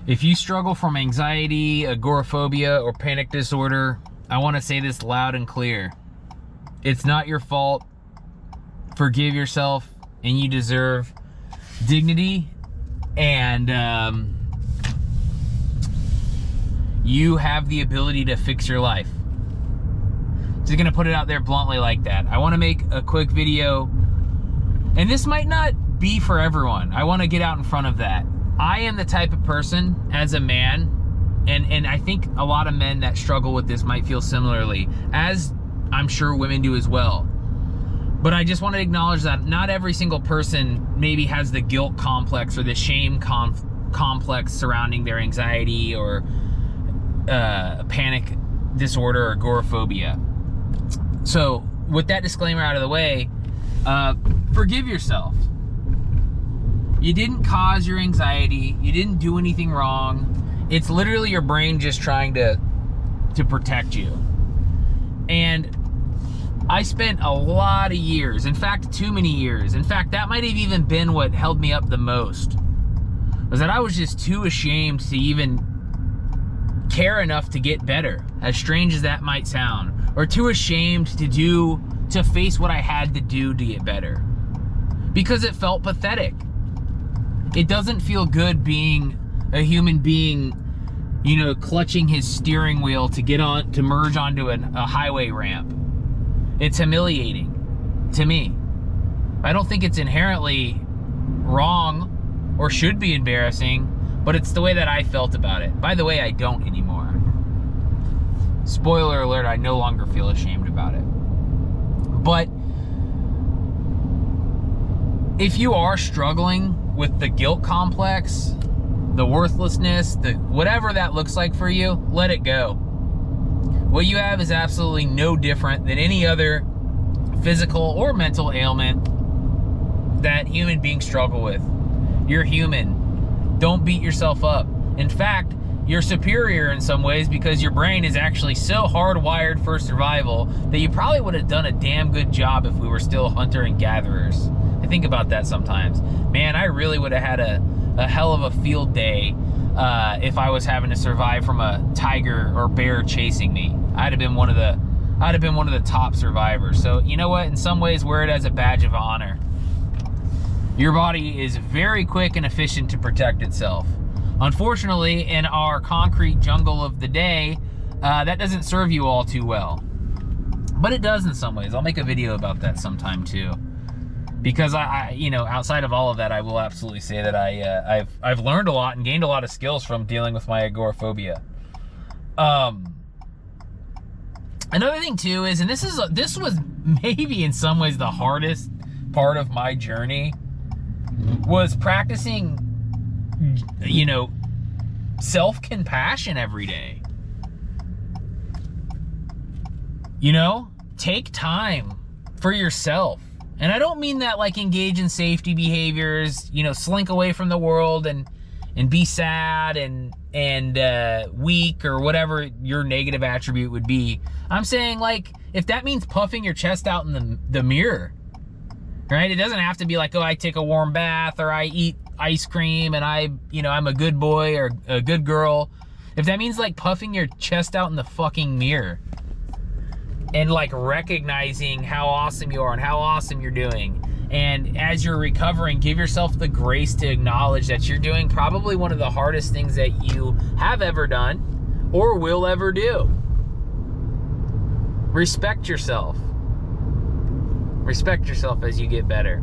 If you struggle from anxiety, agoraphobia, or panic disorder, I want to say this loud and clear. It's not your fault. Forgive yourself, and you deserve dignity, and you have the ability to fix your life. Just gonna put it out there bluntly like that. I want to make a quick video, and this might not be for everyone. I want to get out in front of that. I am the type of person, as a man, and I think a lot of men that struggle with this might feel similarly, as I'm sure women do as well. But I just want to acknowledge that not every single person maybe has the guilt complex or the shame complex surrounding their anxiety or panic disorder or agoraphobia. So with that disclaimer out of the way, forgive yourself. You didn't cause your anxiety. You didn't do anything wrong. It's literally your brain just trying to protect you. And I spent a lot of years, in fact, too many years. In fact, that might have even been what held me up the most, was that I was just too ashamed to even care enough to get better, as strange as that might sound, or too ashamed to face what I had to do to get better, because it felt pathetic. It doesn't feel good being a human being, you know, clutching his steering wheel to merge onto a highway ramp. It's humiliating to me. I don't think it's inherently wrong or should be embarrassing, but it's the way that I felt about it. By the way, I don't anymore. Spoiler alert, I no longer feel ashamed about it. But if you are struggling with the guilt complex, the worthlessness, the whatever that looks like for you, let it go. What you have is absolutely no different than any other physical or mental ailment that human beings struggle with. You're human. Don't beat yourself up. In fact, you're superior in some ways because your brain is actually so hardwired for survival that you probably would have done a damn good job if we were still hunter and gatherers. I think about that sometimes. Man, I really would have had a hell of a field day if I was having to survive from a tiger or bear chasing me. I'd have been one of the top survivors. So you know what? In some ways, wear it as a badge of honor. Your body is very quick and efficient to protect itself. Unfortunately, in our concrete jungle of the day, that doesn't serve you all too well. But it does in some ways. I'll make a video about that sometime too. Because I you know, outside of all of that, I will absolutely say that I've learned a lot and gained a lot of skills from dealing with my agoraphobia. Another thing too is, and this was maybe in some ways the hardest part of my journey, was practicing, you know, self-compassion every day. You know, take time for yourself. And I don't mean that like engage in safety behaviors, you know, slink away from the world and be sad and weak or whatever your negative attribute would be. I'm saying, like, if that means puffing your chest out in the mirror, right? It doesn't have to be like, oh, I take a warm bath or I eat ice cream and I'm a good boy or a good girl. If that means like puffing your chest out in the fucking mirror and like recognizing how awesome you are and how awesome you're doing, and as you're recovering, give yourself the grace to acknowledge that you're doing probably one of the hardest things that you have ever done or will ever do. Respect yourself. Respect yourself as you get better.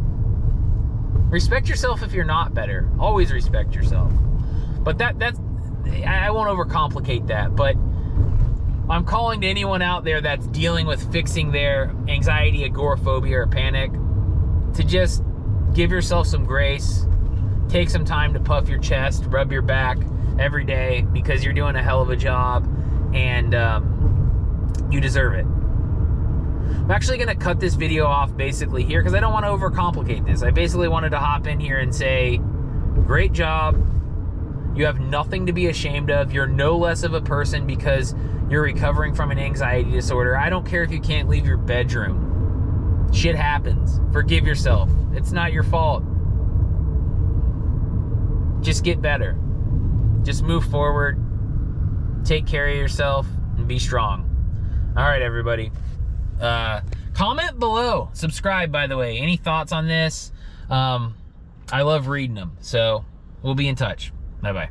Respect yourself if you're not better. Always respect yourself. But that's I won't overcomplicate that, but I'm calling to anyone out there that's dealing with fixing their anxiety, agoraphobia, or panic to just give yourself some grace. Take some time to puff your chest, rub your back every day because you're doing a hell of a job and you deserve it. I'm actually going to cut this video off basically here because I don't want to overcomplicate this. I basically wanted to hop in here and say, great job. You have nothing to be ashamed of. You're no less of a person because you're recovering from an anxiety disorder. I don't care if you can't leave your bedroom. Shit happens. Forgive yourself. It's not your fault. Just get better. Just move forward, take care of yourself, and be strong. All right, everybody. Comment below. Subscribe, by the way. Any thoughts on this? I love reading them. So we'll be in touch. Bye-bye.